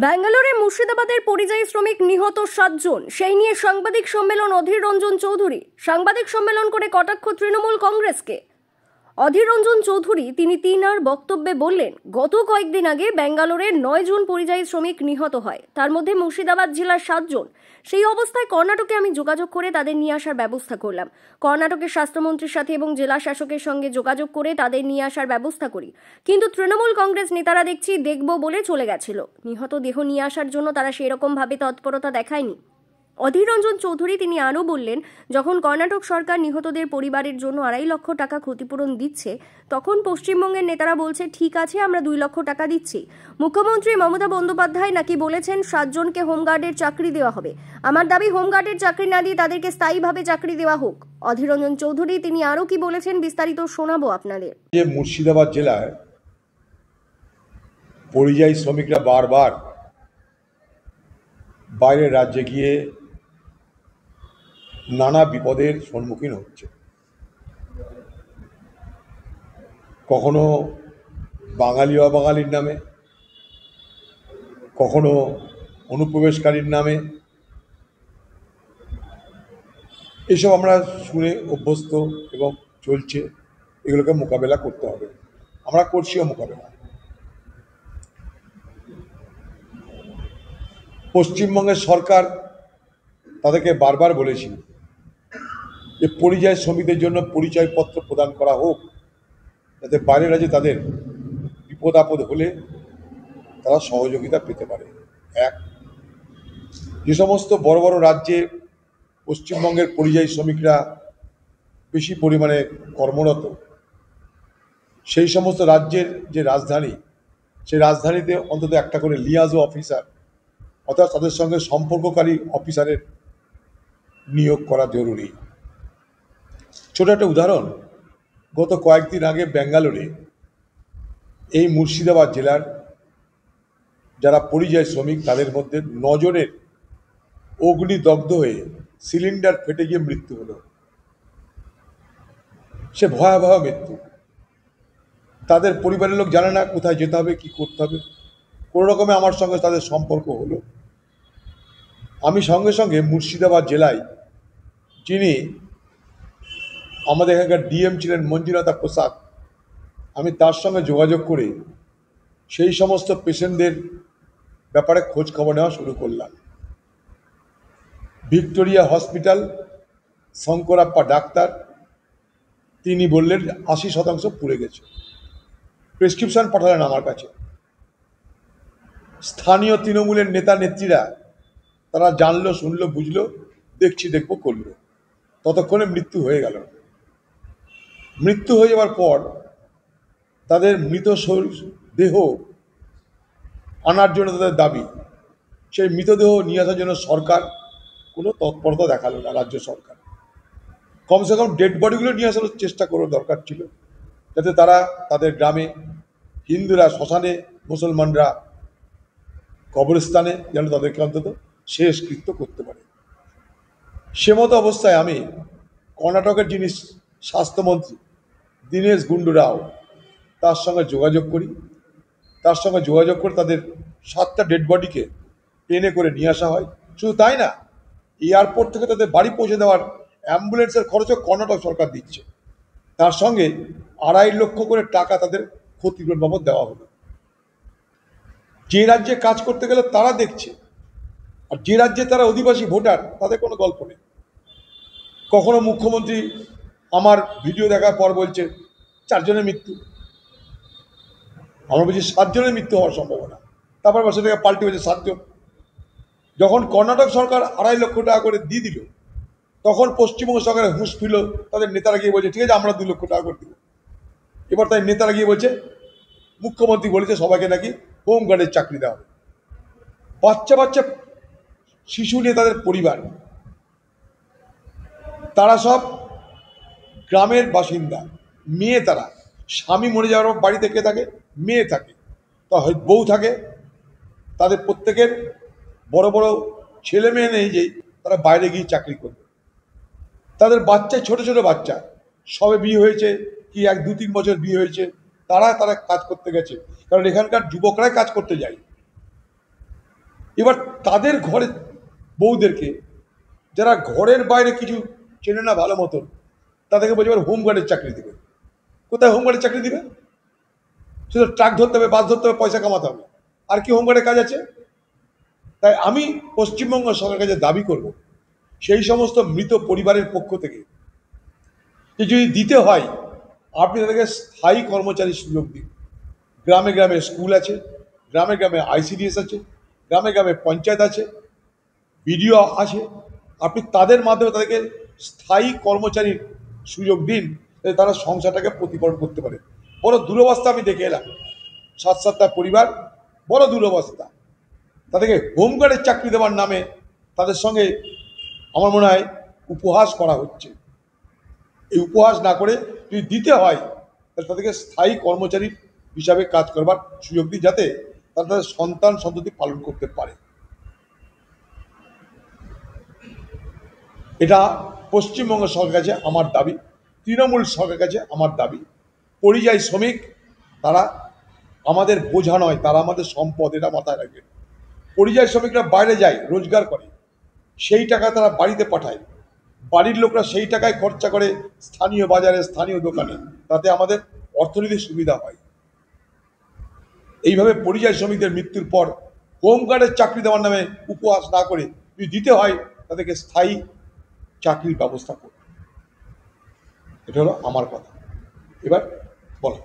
ব্যাঙ্গালোরে মুর্শিদাবাদের পরিযায়ী শ্রমিক নিহত 7 জন, সেই নিয়ে সাংবাদিক সম্মেলন অধীর রঞ্জন চৌধুরী। সাংবাদিক সম্মেলন করে কটাক্ষ তৃণমূল কংগ্রেসকে। অধীর রঞ্জন চৌধুরী তিনি তিনার বক্তব্যে বললেন, গত কয়েকদিন আগে ব্যাঙ্গালোরে 9 জন পরিযায়ী শ্রমিক নিহত হয়, তার মধ্যে মুর্শিদাবাদ জেলার 7 জন। সেই অবস্থায় কর্ণাটকে আমি যোগাযোগ করে তাদের নিয়ে আসার ব্যবস্থা করলাম। কর্ণাটকের স্বাস্থ্যমন্ত্রীর সাথে এবং জেলা শাসকের সঙ্গে যোগাযোগ করে তাদের নিয়ে আসার ব্যবস্থা করি, কিন্তু তৃণমূল কংগ্রেস নেতারা দেখছি দেখব বলে চলে গেছিল। নিহত দেহ নিয়ে আসার জন্য তারা সেরকম ভাবে তৎপরতা দেখায়নি। অধীর রঞ্জন চৌধুরী তিনি আরও বললেন, যখন কর্ণাটক সরকার নিহতদের পরিবারের জন্য 2.5 লক্ষ টাকা ক্ষতিপূরণ দিচ্ছে, তখন পশ্চিমবঙ্গের নেতারা বলছে ঠিক আছে আমরা 2 লক্ষ টাকা দিচ্ছি। মুখ্যমন্ত্রী মমতা বন্দ্যোপাধ্যায় নাকি বলেছেন 7 জনকে হোমগার্ডের চাকরি দেওয়া হবে। আমার দাবি হোমগার্ডের চাকরি না দিয়ে তাদেরকে স্থায়ীভাবে চাকরি দেওয়া হোক। অধীর রঞ্জন চৌধুরী তিনি আরও কি বলেছেন বিস্তারিত শোনাবো আপনাদের। যে মুর্শিদাবাদ জেলায় পরিযায়ী শ্রমিকরা বারবার বাইরের রাজ্যে গিয়ে নানা বিপদের সম্মুখীন হচ্ছে, কখনো বাঙালি অবাঙালির নামে, কখনো অনুপ্রবেশকারীর নামে। এসব আমরা শুনে অভ্যস্ত এবং চলছে, এগুলোকে মোকাবেলা করতে হবে, আমরা করছিও মোকাবেলা। পশ্চিমবঙ্গের সরকার তাদেরকে বারবার বলেছি যে পরিযায়ী শ্রমিকদের জন্য পরিচয়পত্র প্রদান করা হোক, যাতে বাইরের রাজ্যে তাদের বিপদ আপদ হলে তারা সহযোগিতা পেতে পারে। এক, যে সমস্ত বড় বড় রাজ্যে পশ্চিমবঙ্গের পরিযায়ী শ্রমিকরা বেশি পরিমাণে কর্মরত, সেই সমস্ত রাজ্যের যে রাজধানী, সেই রাজধানীতে অন্তত একটা করে লিয়াজো অফিসার অর্থাৎ তাদের সঙ্গে সম্পর্ককারী অফিসারের নিয়োগ করা জরুরি। ছোট একটা উদাহরণ, গত কয়েকদিন আগে ব্যাঙ্গালোরে এই মুর্শিদাবাদ জেলার যারা পরিযায়ী শ্রমিক তাদের মধ্যে 9 জনের অগ্নিদগ্ধ হয়ে সিলিন্ডার ফেটে গিয়ে মৃত্যু হলো। সে ভয়াবহ মৃত্যু। তাদের পরিবারের লোক জানে না কোথায় যেতে হবে, কি করতে হবে। কোনো রকমে আমার সঙ্গে তাদের সম্পর্ক হলো। আমি সঙ্গে সঙ্গে মুর্শিদাবাদ জেলায় যিনি আমাদের এখানকার ডিএম ছিলেন মঞ্জুনাথা প্রসাদ, আমি তার সঙ্গে যোগাযোগ করে সেই সমস্ত পেশেন্টদের ব্যাপারে খোঁজ খবর নেওয়া শুরু করলাম। ভিক্টোরিয়া হসপিটাল শঙ্করাপ্পা ডাক্তার তিনি বললেন 80% পুড়ে গেছে। প্রেসক্রিপশন পাঠালেন আমার কাছে। স্থানীয় তৃণমূলের নেতা নেত্রীরা তারা জানলো, শুনলো, বুঝলো, দেখবো করলো, ততক্ষণে মৃত্যু হয়ে গেল। মৃত্যু হয়ে যাওয়ার পর তাদের মৃত দেহ আনার জন্য তাদের দাবি, সেই মৃতদেহ নিয়ে আসার জন্য সরকার কোনো তৎপরতা দেখালো না। রাজ্য সরকার কমসে কম ডেড বডিগুলো নিয়ে আসার চেষ্টা করার দরকার ছিল, যাতে তারা তাদের গ্রামে, হিন্দুরা শ্মশানে, মুসলমানরা কবরস্থানে যেন তাদেরকে অন্তত শেষকৃত্য করতে পারে। সে মতো অবস্থায় আমি কর্ণাটকের যিনি স্বাস্থ্যমন্ত্রী দীনেশ গুন্ডু রাও তার সঙ্গে যোগাযোগ করি। তার সঙ্গে যোগাযোগ করে তাদের 7টা ডেড বডিকে ট্রেনে করে নিয়ে আসা হয়। শুধু তাই না, এয়ারপোর্ট থেকে তাদের বাড়ি পৌঁছে দেওয়ার অ্যাম্বুলেন্সের খরচও কর্ণাটক সরকার দিচ্ছে। তার সঙ্গে 2.5 লক্ষ করে টাকা তাদের ক্ষতিপূরণ বাবদ দেওয়া হলো। যে রাজ্যে কাজ করতে গেলে তারা দেখছে, আর যে রাজ্যে তারা অধিবাসী ভোটার তাদের কোনো গল্প নেই। কখনো মুখ্যমন্ত্রী আমার ভিডিও দেখার পর বলছে 4 জনের মৃত্যু, আমরা বলছি 7 জনের মৃত্যু হওয়ার সম্ভাবনা, তারপর সেটাকে পাল্টে হয়েছে 7 জন। যখন কর্ণাটক সরকার 2.5 লক্ষ টাকা করে দিয়ে দিল, তখন পশ্চিমবঙ্গ সরকারের হুঁশ ফিরল। তাদের নেতারা গিয়ে বলছে ঠিক আছে আমরা 2 লক্ষ টাকা করে দিব। এবার তাই নেতারা গিয়ে বলছে মুখ্যমন্ত্রী বলেছে সবাইকে নাকি হোমগার্ডের চাকরি দেওয়া হবে। বাচ্চা বাচ্চা শিশু নিয়ে তাদের পরিবার, তারা সব গ্রামের বাসিন্দা, মেয়ে, তারা স্বামী মরে যাওয়ার পর বাড়িতে কে থাকে? মেয়ে থাকে, তা হয় বউ থাকে। তাদের প্রত্যেকের বড় বড় ছেলে মেয়ে নেই যে তারা বাইরে গিয়ে চাকরি করবে। তাদের বাচ্চা, ছোট ছোট বাচ্চা, সবে বিয়ে হয়েছে কি 1-2-3 বছর বিয়ে হয়েছে, তারা কাজ করতে গেছে, কারণ এখানকার যুবকরাই কাজ করতে যায়। এবার তাদের ঘরে বউদেরকে, যারা ঘরের বাইরে কিছু চেনে না ভালো মতন, তাদেরকে বলছে এবার হোমগার্ডের চাকরি দেবে। কোথায় হোমগার্ডের চাকরি দিবে? শুধু ট্রাক ধরতে হবে, বাস ধরতে হবে, পয়সা কামাতে হবে, আর কি হোমগার্ডের কাজ আছে? তাই আমি পশ্চিমবঙ্গ সরকারের কাছে দাবি করব, সেই সমস্ত মৃত পরিবারের পক্ষ থেকে যে যদি দিতে হয়, আপনি তাদেরকে স্থায়ী কর্মচারী সুযোগ দিন। গ্রামে গ্রামে স্কুল আছে, গ্রামে গ্রামে আইসিডিএস আছে, গ্রামে গ্রামে পঞ্চায়েত আছে, বিডিও আছে। আপনি তাদের মাধ্যমে তাদেরকে স্থায়ী কর্মচারীর সুযোগ দিন, যাতে তারা সংসারটাকে প্রতিপালন করতে পারে। বড় দুরবস্থা আমি দেখে এলাম, 7-7টা পরিবার, বড় দুরবস্থা। তাদেরকে হোমগার্ডের চাকরি দেওয়ার নামে তাদের সঙ্গে আমার মনে হয় উপহাস করা হচ্ছে। এই উপহাস না করে যদি দিতে হয়, তাহলে তাদেরকে স্থায়ী কর্মচারী হিসাবে কাজ করবার সুযোগ দিই, যাতে তারা তাদের সন্তান সন্ততি পালন করতে পারে। এটা পশ্চিমবঙ্গ সরকারের কাছে আমার দাবি, তৃণমূল সরকারের কাছে আমার দাবি। পরিযায়ী শ্রমিক তারা আমাদের বোঝা নয়, তারা আমাদের সম্পদ, এটা মাথায় রাখবেন। পরিযায়ী শ্রমিকরা বাইরে যায়, রোজগার করে, সেই টাকা তারা বাড়িতে পাঠায়, বাড়ির লোকরা সেই টাকায় খরচা করে স্থানীয় বাজারে, স্থানীয় দোকানে, তাতে আমাদের অর্থনীতির সুবিধা হয়। এইভাবে পরিযায়ী শ্রমিকদের মৃত্যুর পর হোমগার্ডের চাকরি দেওয়ার নামে উপহাস না করে যদি দিতে হয়, তাদেরকে স্থায়ী চাকরির ব্যবস্থা করবে। এটা হলো আমার কথা। এবার বলো।